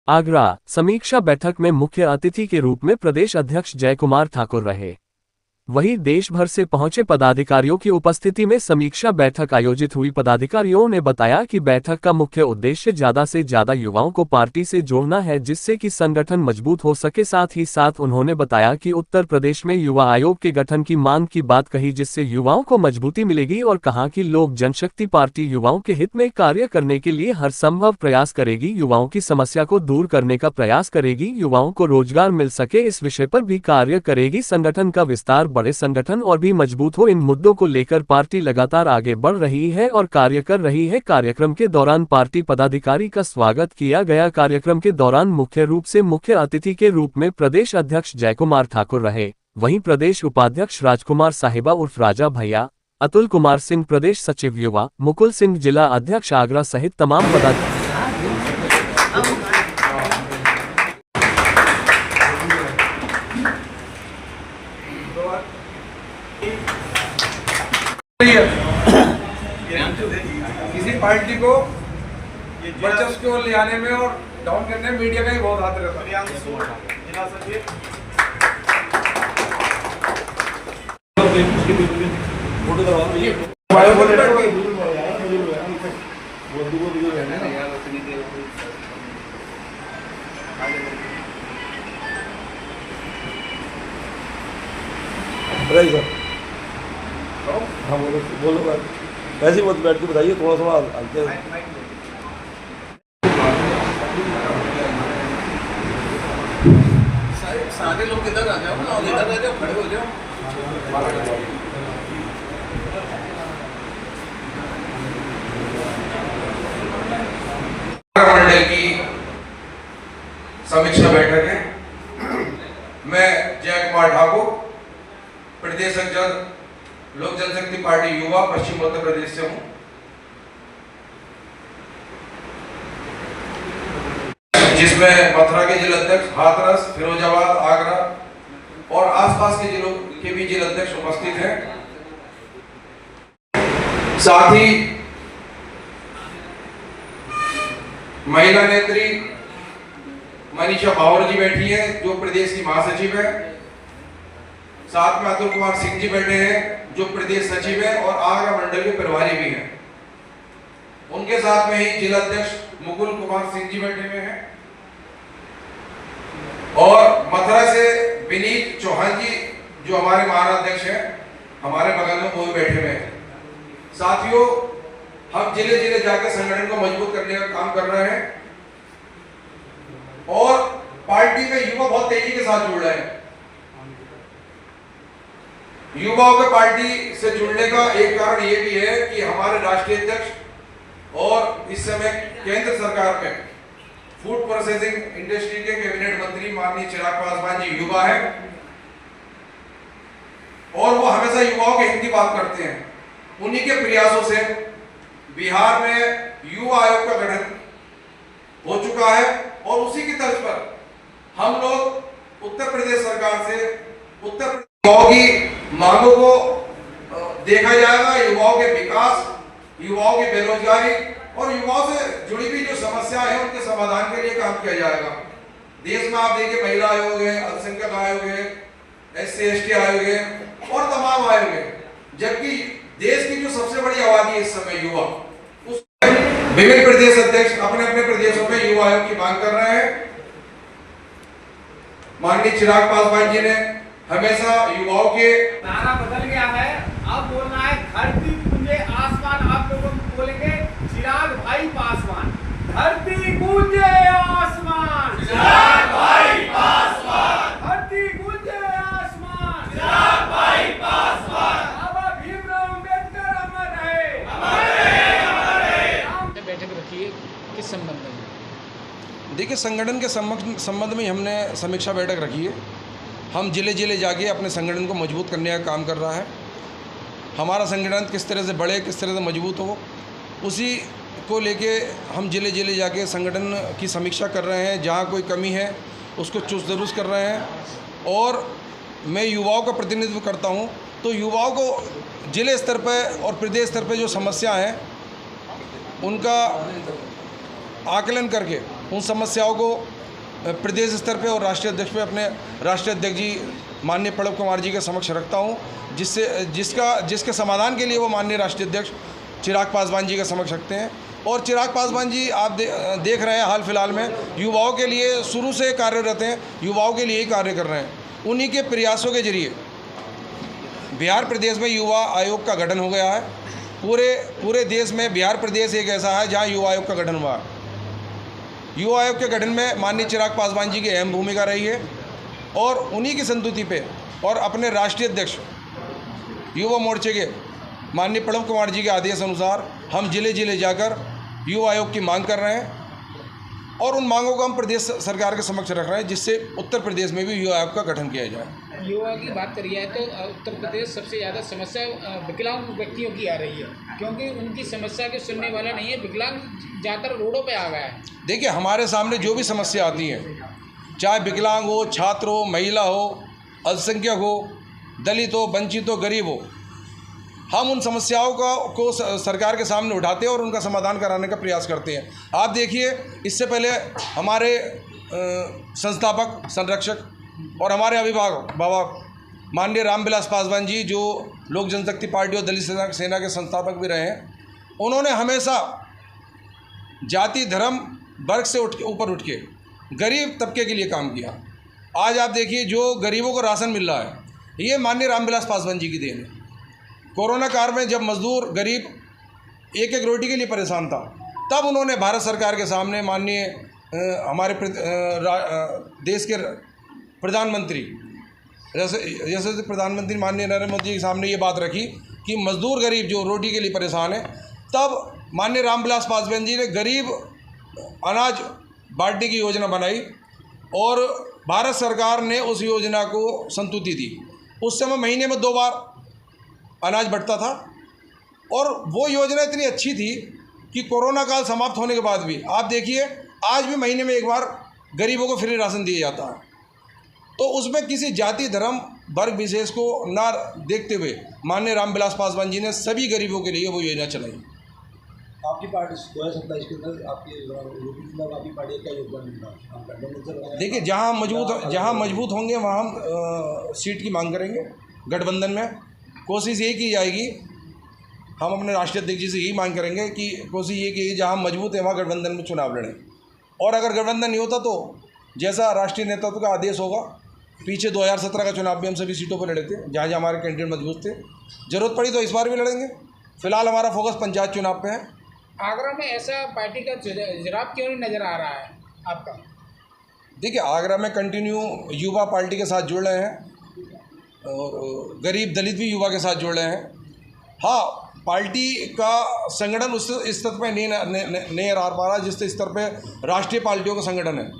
आगरा समीक्षा बैठक में मुख्य अतिथि के रूप में प्रदेश अध्यक्ष जयकुमार ठाकुर रहे। वहीं देश भर से पहुंचे पदाधिकारियों की उपस्थिति में समीक्षा बैठक आयोजित हुई। पदाधिकारियों ने बताया कि बैठक का मुख्य उद्देश्य ज्यादा से ज्यादा युवाओं को पार्टी से जोड़ना है, जिससे कि संगठन मजबूत हो सके। साथ ही साथ उन्होंने बताया कि उत्तर प्रदेश में युवा आयोग के गठन की मांग की बात कही, जिससे युवाओं को मजबूती मिलेगी और कहा कि लोक जनशक्ति पार्टी युवाओं के हित में कार्य करने के लिए हर संभव प्रयास करेगी, युवाओं की समस्या को दूर करने का प्रयास करेगी, युवाओं को रोजगार मिल सके इस विषय पर भी कार्य करेगी। संगठन का विस्तार, बड़े संगठन और भी मजबूत हो, इन मुद्दों को लेकर पार्टी लगातार आगे बढ़ रही है और कार्य कर रही है। कार्यक्रम के दौरान पार्टी पदाधिकारी का स्वागत किया गया। कार्यक्रम के दौरान मुख्य रूप से मुख्य अतिथि के रूप में प्रदेश अध्यक्ष जयकुमार ठाकुर रहे। वहीं प्रदेश उपाध्यक्ष राजकुमार साहिबा उर्फ राजा भैया, अतुल कुमार सिंह प्रदेश सचिव युवा, मुकुल सिंह जिला अध्यक्ष आगरा सहित तमाम पदाधिकारी। किसी पार्टी को वर्चस्व की ओर ले आने में और डाउन करने में मीडिया का ही बहुत हाथ रहता है। हाँ बोलो ऐसे मत बैठ के बताइए, थोड़ा थोड़ा हल्के। सारे लोग इधर आ जाओ ना, इधर आ जाओ, खड़े हो जाओ। मंडल की समीक्षा बैठक है। मैं जयकुमार ठाकुर, प्रदेश अध्यक्ष लोक जनशक्ति पार्टी युवा, पश्चिम उत्तर प्रदेश से हूं। जिसमें मथुरा के जिला अध्यक्ष, हाथरस, फिरोजाबाद, आगरा और आसपास के जिलों के भी जिला अध्यक्ष उपस्थित हैं। साथ ही महिला नेत्री मनीषा बावर जी बैठी हैं, जो प्रदेश की महासचिव है। साथ में अतुल कुमार सिंह जी बैठे हैं, जो प्रदेश सचिव है और आगरा मंडल के प्रभारी भी हैं। उनके साथ में ही जिला अध्यक्ष मुकुल कुमार सिंह जी बैठे हुए हैं और मथुरा से विनीत चौहान जी, जो हमारे महाराष्ट्र हैं, हमारे बगल में वो बैठे हुए हैं। साथियों, हम जिले जिले जाकर संगठन को मजबूत करने का काम कर रहे हैं और पार्टी में युवा बहुत तेजी के साथ जुड़ रहे हैं। युवाओं के पार्टी से जुड़ने का एक कारण ये भी है कि हमारे राष्ट्रीय अध्यक्ष और इस समय केंद्र सरकार में फूड प्रोसेसिंग इंडस्ट्री के कैबिनेट मंत्री माननीय चिराग पासवान जी युवा है और वो हमेशा युवाओं के हित की बात करते हैं। उन्हीं के प्रयासों से बिहार में युवा आयोग का गठन हो चुका है और उसी की तर्ज पर हम लोग उत्तर प्रदेश सरकार से उत्तर युवाओं की मांगों को देखा जाएगा, युवाओं के विकास, युवाओं की बेरोजगारी और युवाओं से जुड़ी हुई जो समस्याएं हैं उनके समाधान के लिए काम किया जाएगा। देश में आप देखिए, महिला आयोग है, अल्पसंख्यक आयोग है, SC/ST आयोग है और तमाम आयोग है, जबकि देश की जो सबसे बड़ी आबादी है इस समय युवा, उस विभिन्न प्रदेश अध्यक्ष अपने अपने प्रदेशों में युवा आयोग की मांग कर रहे हैं। माननीय चिराग पासवान जी ने हमेशा युवाओं के नारा बदल गया है। अब बोलना है धरती गूंजे आसमान। आप लोगों को बोलेंगे चिराग भाई पासवान। धरती गूंजे आसमान, चिराग भाई पासवान। धरती गूंजे आसमान, चिराग भाई पासवान। बाबा भीमराव अम्बेडकर अमर रहे, अमर रहे, अमर रहे। बैठक रखी है, किस संबंध में? देखिए, संगठन के संबंध में हमने समीक्षा बैठक रखी है। हम जिले जिले जाके अपने संगठन को मजबूत करने का काम कर रहा है। हमारा संगठन किस तरह से बढ़े, किस तरह से मजबूत हो, उसी को लेके हम जिले जिले जाके संगठन की समीक्षा कर रहे हैं। जहाँ कोई कमी है उसको चुस्त दुरुस्त कर रहे हैं और मैं युवाओं का प्रतिनिधित्व करता हूँ, तो युवाओं को जिले स्तर पर और प्रदेश स्तर पर जो समस्या हैं उनका आकलन करके उन समस्याओं को प्रदेश स्तर पे और राष्ट्रीय अध्यक्ष पे अपने राष्ट्रीय अध्यक्ष जी माननीय प्रणब कुमार जी के समक्ष रखता हूँ, जिसके समाधान के लिए वो माननीय राष्ट्रीय अध्यक्ष चिराग पासवान जी के समक्ष रखते हैं। और चिराग पासवान जी आप देख रहे हैं हाल फिलहाल में युवाओं के लिए शुरू से कार्यरत हैं, युवाओं के लिए ही कार्य कर रहे हैं। उन्हीं के प्रयासों के जरिए बिहार प्रदेश में युवा आयोग का गठन हो गया है। पूरे देश में बिहार प्रदेश एक ऐसा है जहां युवा आयोग का गठन हुआ है। युवा आयोग के गठन में माननीय चिराग पासवान जी की अहम भूमिका रही है और उन्हीं की संस्तुति पे और अपने राष्ट्रीय अध्यक्ष युवा मोर्चे के माननीय प्रणब कुमार जी के आदेश अनुसार हम जिले जिले जाकर युवा आयोग की मांग कर रहे हैं और उन मांगों को हम प्रदेश सरकार के समक्ष रख रहे हैं, जिससे उत्तर प्रदेश में भी युवा आयोग का गठन किया जाए। युवा की बात करी जाए तो उत्तर प्रदेश सबसे ज़्यादा समस्या विकलांग व्यक्तियों की आ रही है, क्योंकि उनकी समस्या के सुनने वाला नहीं है। विकलांग ज़्यादातर रोडों पे आ गया है। देखिए, हमारे सामने जो भी समस्या आती है, चाहे विकलांग हो, छात्र हो, महिला हो, अल्पसंख्यक हो, दलित हो, वंचित हो, गरीब हो, हम उन समस्याओं को सरकार के सामने उठाते हैं और उनका समाधान कराने का प्रयास करते हैं। आप देखिए, इससे पहले हमारे संस्थापक, संरक्षक और हमारे अभिभावक बाबा माननीय रामविलास पासवान जी, जो लोक जनशक्ति पार्टी और दलित सेना के संस्थापक भी रहे हैं, उन्होंने हमेशा जाति, धर्म, वर्ग से ऊपर उठ के गरीब तबके के लिए काम किया। आज आप देखिए, जो गरीबों को राशन मिल रहा है, ये माननीय रामविलास पासवान जी की देन है। कोरोना काल में जब मजदूर गरीब एक रोटी के लिए परेशान था, तब उन्होंने भारत सरकार के सामने माननीय हमारे देश के प्रधानमंत्री जैसे प्रधानमंत्री माननीय नरेंद्र मोदी जी के सामने ये बात रखी कि मजदूर गरीब जो रोटी के लिए परेशान है, तब माननीय रामविलास पासवान जी ने गरीब अनाज बांटने की योजना बनाई और भारत सरकार ने उस योजना को संतुष्टि दी। उस समय महीने में 2 बार अनाज बढ़ता था और वो योजना इतनी अच्छी थी कि कोरोना काल समाप्त होने के बाद भी आप देखिए, आज भी महीने में 1 बार गरीबों को फ्री राशन दिया जाता है। तो उसमें किसी जाति, धर्म, वर्ग विशेष को ना देखते हुए माननीय रामविलास पासवान जी ने सभी गरीबों के लिए वो योजना चलाई। आपकी पार्टी 2027 के अंदर आपकी पार्टी का योगदान मिला? देखिए, जहाँ मजबूत होंगे वहाँ हम सीट की मांग करेंगे। गठबंधन में कोशिश यही की जाएगी, हम अपने राष्ट्रीय अध्यक्ष जी से यही मांग करेंगे कि कोशिश ये की जहाँ मजबूत है वहाँ गठबंधन में चुनाव लड़ें। और अगर गठबंधन नहीं होता तो जैसा राष्ट्रीय नेतृत्व का आदेश होगा, पीछे 2017 का चुनाव भी हम सभी सीटों पर लड़े थे जहाँ जहाँ हमारे कैंडिडेट मजबूत थे। ज़रूरत पड़ी तो इस बार भी लड़ेंगे। फिलहाल हमारा फोकस पंचायत चुनाव पे है। आगरा में ऐसा पार्टी का जुराब क्यों नहीं नज़र आ रहा है आपका? देखिए, आगरा में कंटिन्यू युवा पार्टी के साथ जुड़ रहे हैं और गरीब दलित भी युवा के साथ जुड़ रहे हैं। हाँ, पार्टी का संगठन उस स्तर पर नहीं रह पा रहा जिस स्तर पर राष्ट्रीय पार्टियों का संगठन है।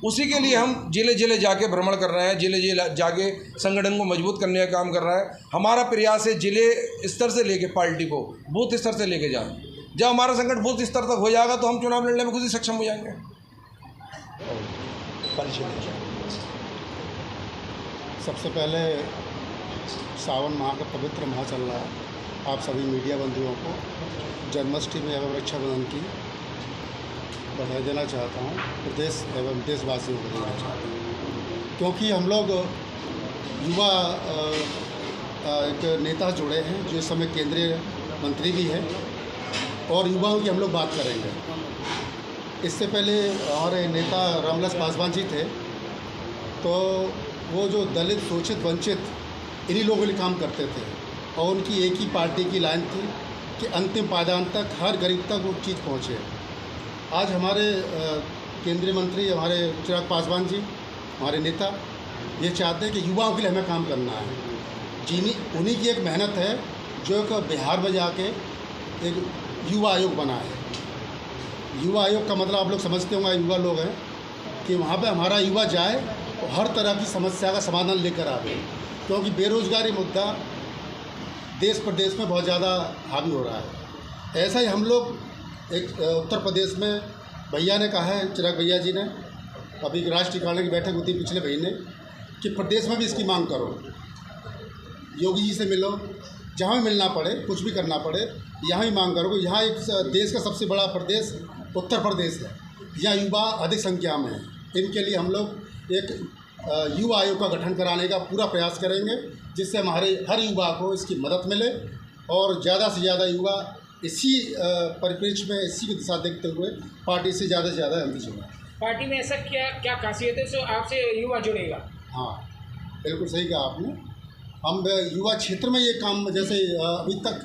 उसी के लिए हम जिले जिले जाके भ्रमण कर रहे हैं, जिले जिले जाके संगठन को मजबूत करने का काम कर रहे हैं। हमारा प्रयास है जिले स्तर से लेके पार्टी को बूथ स्तर से लेके जाएं। जब हमारा संगठन बूथ स्तर तक हो जाएगा तो हम चुनाव लड़ने में खुद ही सक्षम हो जाएंगे। सबसे पहले सावन माह का पवित्र माह चल रहा है। आप सभी मीडिया बंधुओं को जन्माष्टमी एवं रक्षाबंधन की बधाई देना चाहता हूँ। प्रदेश एवं देशवासियों को देना चाहता हूँ, क्योंकि हम लोग युवा एक नेता जुड़े हैं जो इस समय केंद्रीय मंत्री भी हैं और युवाओं की हम लोग बात करेंगे। इससे पहले हमारे नेता रामविलास पासवान जी थे, तो वो जो दलित, शोषित, वंचित इन्हीं लोगों के लिए काम करते थे और उनकी एक ही पार्टी की लाइन थी कि अंतिम पायदान तक हर गरीब तक वो चीज़ पहुँचे। आज हमारे केंद्रीय मंत्री हमारे चिराग पासवान जी, हमारे नेता, ये चाहते हैं कि युवाओं के लिए हमें काम करना है। उन्हीं की एक मेहनत है जो एक बिहार में जाके एक युवा आयोग बना है। युवा आयोग का मतलब आप लोग समझते होंगे, युवा लोग हैं कि वहाँ पे हमारा युवा जाए और हर तरह की समस्या का समाधान लेकर आवे, क्योंकि बेरोज़गारी मुद्दा देश प्रदेश में बहुत ज़्यादा हावी हो रहा है। ऐसा ही हम लोग एक उत्तर प्रदेश में भैया ने कहा है, चिराग भैया जी ने अभी राष्ट्रीय कार्यालय की बैठक हुई थी पिछले महीने, कि प्रदेश में भी इसकी मांग करो, योगी जी से मिलो, जहाँ भी मिलना पड़े, कुछ भी करना पड़े, यहाँ ही मांग करो। यहाँ एक देश का सबसे बड़ा प्रदेश उत्तर प्रदेश है, यहाँ युवा अधिक संख्या में है इनके लिए हम लोग एक युवा आयोग का गठन कराने का पूरा प्रयास करेंगे, जिससे हमारे हर युवा को इसकी मदद मिले और ज़्यादा से ज़्यादा युवा इसी परिप्रेक्ष्य में, इसी की दिशा देखते हुए पार्टी से ज़्यादा जल्दी जुड़े। पार्टी में ऐसा क्या खासियत है जो आपसे युवा जुड़ेगा? हाँ, बिल्कुल सही कहा आपने। हम युवा क्षेत्र में ये काम, जैसे अभी तक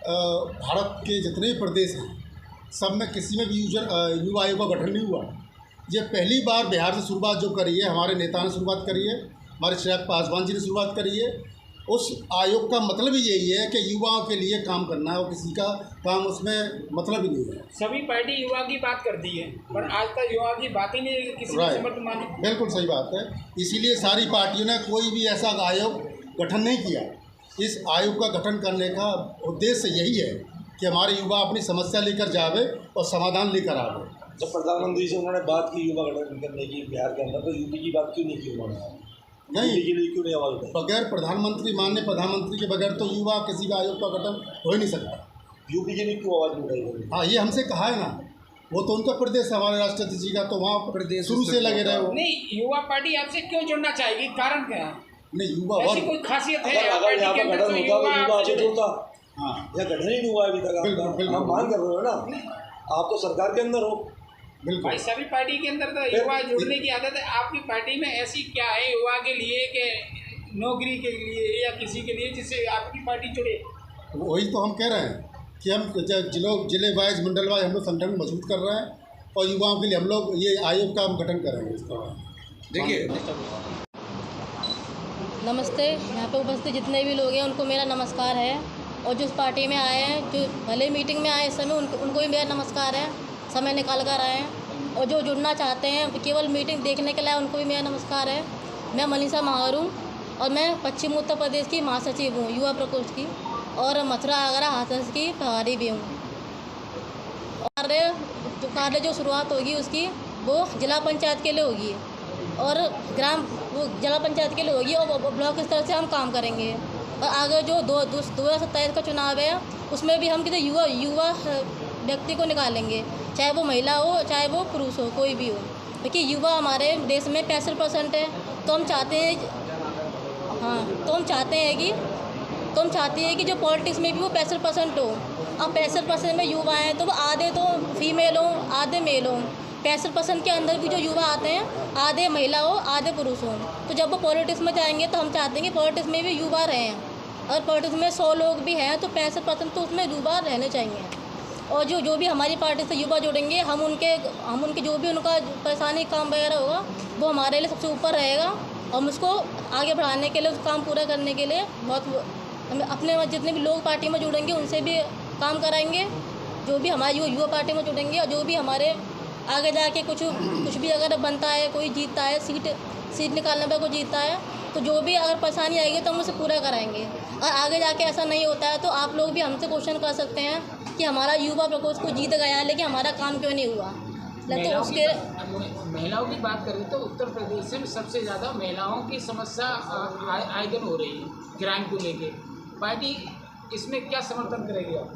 भारत के जितने भी प्रदेश हैं सब में किसी में भी युवा आयोग का गठन नहीं हुआ। ये पहली बार बिहार से शुरुआत जो करी है, हमारे नेता ने शुरुआत करी है, हमारे चिराग पासवान जी ने शुरुआत करी है। उस आयोग का मतलब ही यही है कि युवाओं के लिए काम करना है और किसी का काम उसमें मतलब ही नहीं है। सभी पार्टी युवा की बात करती है, पर आज तक युवा की बात ही नहीं किसी ने समर्थन मानी। बिल्कुल सही बात है। इसीलिए सारी पार्टियों ने कोई भी ऐसा आयोग गठन नहीं किया। इस आयोग का गठन करने का उद्देश्य यही है कि हमारे युवा अपनी समस्या लेकर जावे और समाधान लेकर आवे। जब प्रधानमंत्री से उन्होंने बात की युवा गठन करने की बिहार के अंदर, तो यूपी की बात क्यों नहीं की उन्होंने? नहीं, के लिए क्यों नहीं आवाज़ उठाई? बगैर प्रधानमंत्री, माननीय प्रधानमंत्री के बगैर तो युवा किसी भी आयोग का गठन हो ही नहीं सकता। यूपी के लिए क्यों आवाज़ नहीं उठाई? हाँ, ये हमसे कहा है ना, वो तो उनका प्रदेश है, हमारे राष्ट्रपति जी का, तो वहाँ प्रदेश शुरू से लगे रहे वो। नहीं, युवा पार्टी आपसे क्यों जुड़ना चाहेगी, कारण क्या है? नहीं, युवा ऐसी कोई खासियत है अगर यहाँ पर गठन होता तो युवा आगे जुड़ता। हाँ, यह गठन ही नहीं हुआ अभी तक। बिल्कुल, आप मांग कर रहे हो ना, आप तो सरकार के अंदर हो। बिल्कुल। भाई सभी पार्टी के अंदर तो युवा जुड़ने की आदत है। आपकी पार्टी में ऐसी क्या है युवा के लिए, कि नौकरी के लिए या किसी के लिए, जिससे आपकी पार्टी जुड़े? वही तो हम कह रहे हैं कि हम जिले वाइज, मंडल वाइज हम लोग संगठन मजबूत कर रहे हैं और युवाओं के लिए हम लोग ये आयोग का हम गठन करेंगे। इसका देखिए, नमस्ते। यहाँ पे उपस्थित जितने भी लोग हैं उनको मेरा नमस्कार है, और जो इस पार्टी में आए हैं, जो भले मीटिंग में आए इस समय, उनको भी मेरा नमस्कार है, समय निकाल कर आए हैं। और जो जुड़ना चाहते हैं केवल मीटिंग देखने के लिए, उनको भी मेरा नमस्कार है। मैं मनीषा महावर हूँ और मैं पश्चिम उत्तर प्रदेश की महासचिव हूँ युवा प्रकोष्ठ की, और मथुरा आगरा हाथरस की प्रभारी भी हूँ। और जो कार्य जो शुरुआत होगी उसकी, वो जिला पंचायत के लिए होगी और वो जिला पंचायत के लिए होगी, और ब्लॉक स्तर से हम काम करेंगे। और आगे जो 2027 का चुनाव है उसमें भी हम किसी युवा व्यक्ति को निकालेंगे, चाहे वो महिला हो चाहे वो पुरुष हो, कोई भी हो। देखिए, युवा हमारे देश में 65% है, तो हम चाहते हैं, हाँ, तो हम चाहते हैं कि जो पॉलिटिक्स में भी वो 65% हो। अब 65% में युवा हैं तो वो आधे तो फीमेल हो, आधे मेल हो। 65% के अंदर भी जो युवा आते हैं, आधे महिला हो आधे पुरुष हो। तो जब वो पॉलिटिक्स में जाएंगे तो हम चाहते हैं कि पॉलिटिक्स में भी युवा रहें। अगर पॉलिटिक्स में 100 लोग भी हैं तो 65% तो उसमें युवा रहने चाहिए। और जो भी हमारी पार्टी से युवा जुड़ेंगे, हम उनके जो भी उनका परेशानी काम वगैरह होगा, वो हमारे लिए सबसे ऊपर रहेगा। हम उसको आगे बढ़ाने के लिए, उस काम पूरा करने के लिए हम अपने जितने भी लोग पार्टी में जुड़ेंगे उनसे भी काम कराएंगे। जो भी हमारी युवा पार्टी में जुड़ेंगे और जो भी हमारे आगे जाके कुछ भी अगर बनता है, कोई जीतता है, सीट निकालने पर कोई जीतता है, तो जो भी अगर परेशानी आएगी तो हम उसे पूरा कराएंगे। और आगे जाके ऐसा नहीं होता है तो आप लोग भी हमसे क्वेश्चन कर सकते हैं कि हमारा युवा प्रकोष्ठ को जीत गया है लेकिन हमारा काम क्यों नहीं हुआ। तो उसके महिलाओं की बात करें तो उत्तर प्रदेश में सबसे ज़्यादा महिलाओं की समस्या आयदन हो रही है क्राइम को लेके। पार्टी इसमें क्या समर्थन करेगी आप?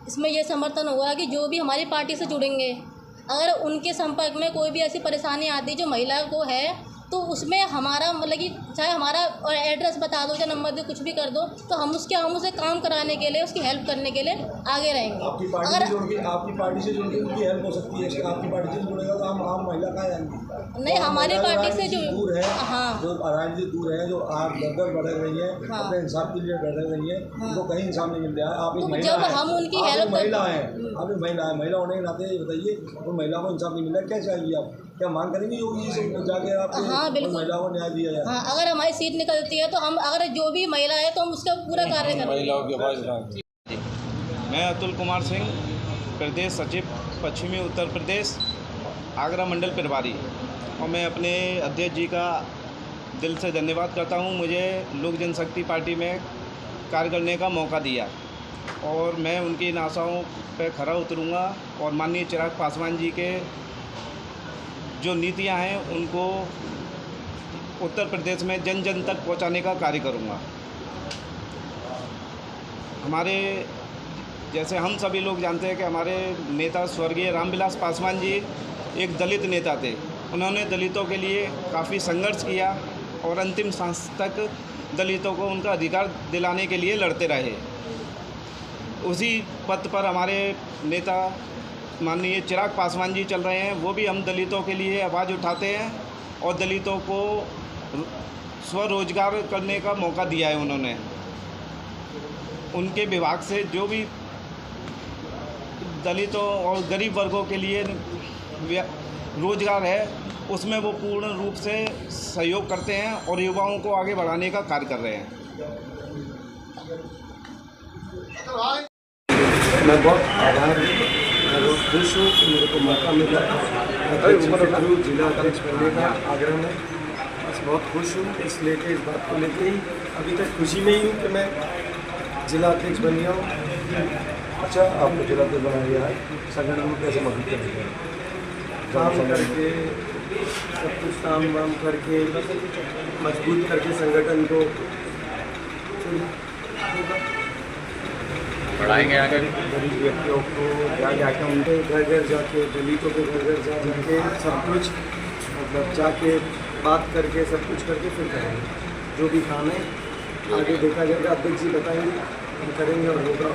इसमें यह समर्थन होगा कि जो भी हमारी पार्टी से जुड़ेंगे, अगर उनके संपर्क में कोई भी ऐसी परेशानी आती जो महिला को है, तो उसमें हमारा मतलब कि चाहे हमारा एड्रेस बता दो या नंबर दो, कुछ भी कर दो, तो हम उसे काम कराने के लिए, उसकी हेल्प करने के लिए आगे रहेंगे। आपकी पार्टी से जुड़ के उनकी हेल्प हो सकती है। आपकी पार्टी से जुड़ेगा तो हम आम महिला कहाँ जाएंगे? नहीं, हमारी पार्टी से जो दूर है, हाँ, जो राजनीति दूर है, जो आप दर बढ़ रही है, हाँ, अपने इंसाफ के लिए बढ़ रही है, उनको कहीं इंसाफ नहीं मिल रहा है। आप एक तो महिला जब हम उनकी हेल्प महिला है, आप एक महिला है, महिला होने के नाते बताइए, तो महिला को इंसाफ नहीं मिल रहा है, क्या चाहिए आप? क्या मांग करेंगे योगी से जाके आप? हाँ, बिल्कुल, महिला को न्याय दिया जाए। हाँ, अगर हमारी सीट निकलती है तो हम, अगर जो भी महिला है तो हम उसका पूरा कार्य करेंगे। मैं अतुल कुमार सिंह, प्रदेश सचिव पश्चिमी उत्तर प्रदेश, आगरा मंडल प्रभारी, और मैं अपने अध्यक्ष जी का दिल से धन्यवाद करता हूं, मुझे लोक जनशक्ति पार्टी में कार्य करने का मौका दिया, और मैं उनकी इन आशाओं पर खरा उतरूँगा और माननीय चिराग पासवान जी के जो नीतियां हैं उनको उत्तर प्रदेश में जन जन तक पहुंचाने का कार्य करूंगा। हमारे जैसे हम सभी लोग जानते हैं कि हमारे नेता स्वर्गीय रामविलास पासवान जी एक दलित नेता थे, उन्होंने दलितों के लिए काफ़ी संघर्ष किया और अंतिम सांस तक दलितों को उनका अधिकार दिलाने के लिए लड़ते रहे। उसी पथ पर हमारे नेता माननीय चिराग पासवान जी चल रहे हैं। वो भी हम दलितों के लिए आवाज़ उठाते हैं और दलितों को स्वरोजगार करने का मौका दिया है। उन्होंने उनके विभाग से जो भी दलितों और गरीब वर्गों के लिए रोजगार है उसमें वो पूर्ण रूप से सहयोग करते हैं और युवाओं को आगे बढ़ाने का कार्य कर रहे हैं। मैं बहुत आभार बहुत खुश हूँ कि मेरे को मौका मिला जिला अध्यक्ष बनने का आगरा में। बस बहुत खुश हूँ इस बात को लेके ही अभी तक खुशी में ही हूँ कि मैं जिला अध्यक्ष बन गया हूँ। अच्छा, आपको जिला अध्यक्ष बना दिया है, संगठन में कैसे मदद करेंगे? काम करके सब कुछ काम वाम करके मजबूत करके संगठन को बढ़ाएंगे आगे। गरीब व्यक्तियों को जाके उनके घर घर जाके, दलितों के घर घर जाके सब कुछ मतलब जाके बात करके सब कुछ करके फिर करेंगे। जो भी काम है आगे देखा जाएगा, अध्यक्ष जी बताएंगे, हम करेंगे और होगा।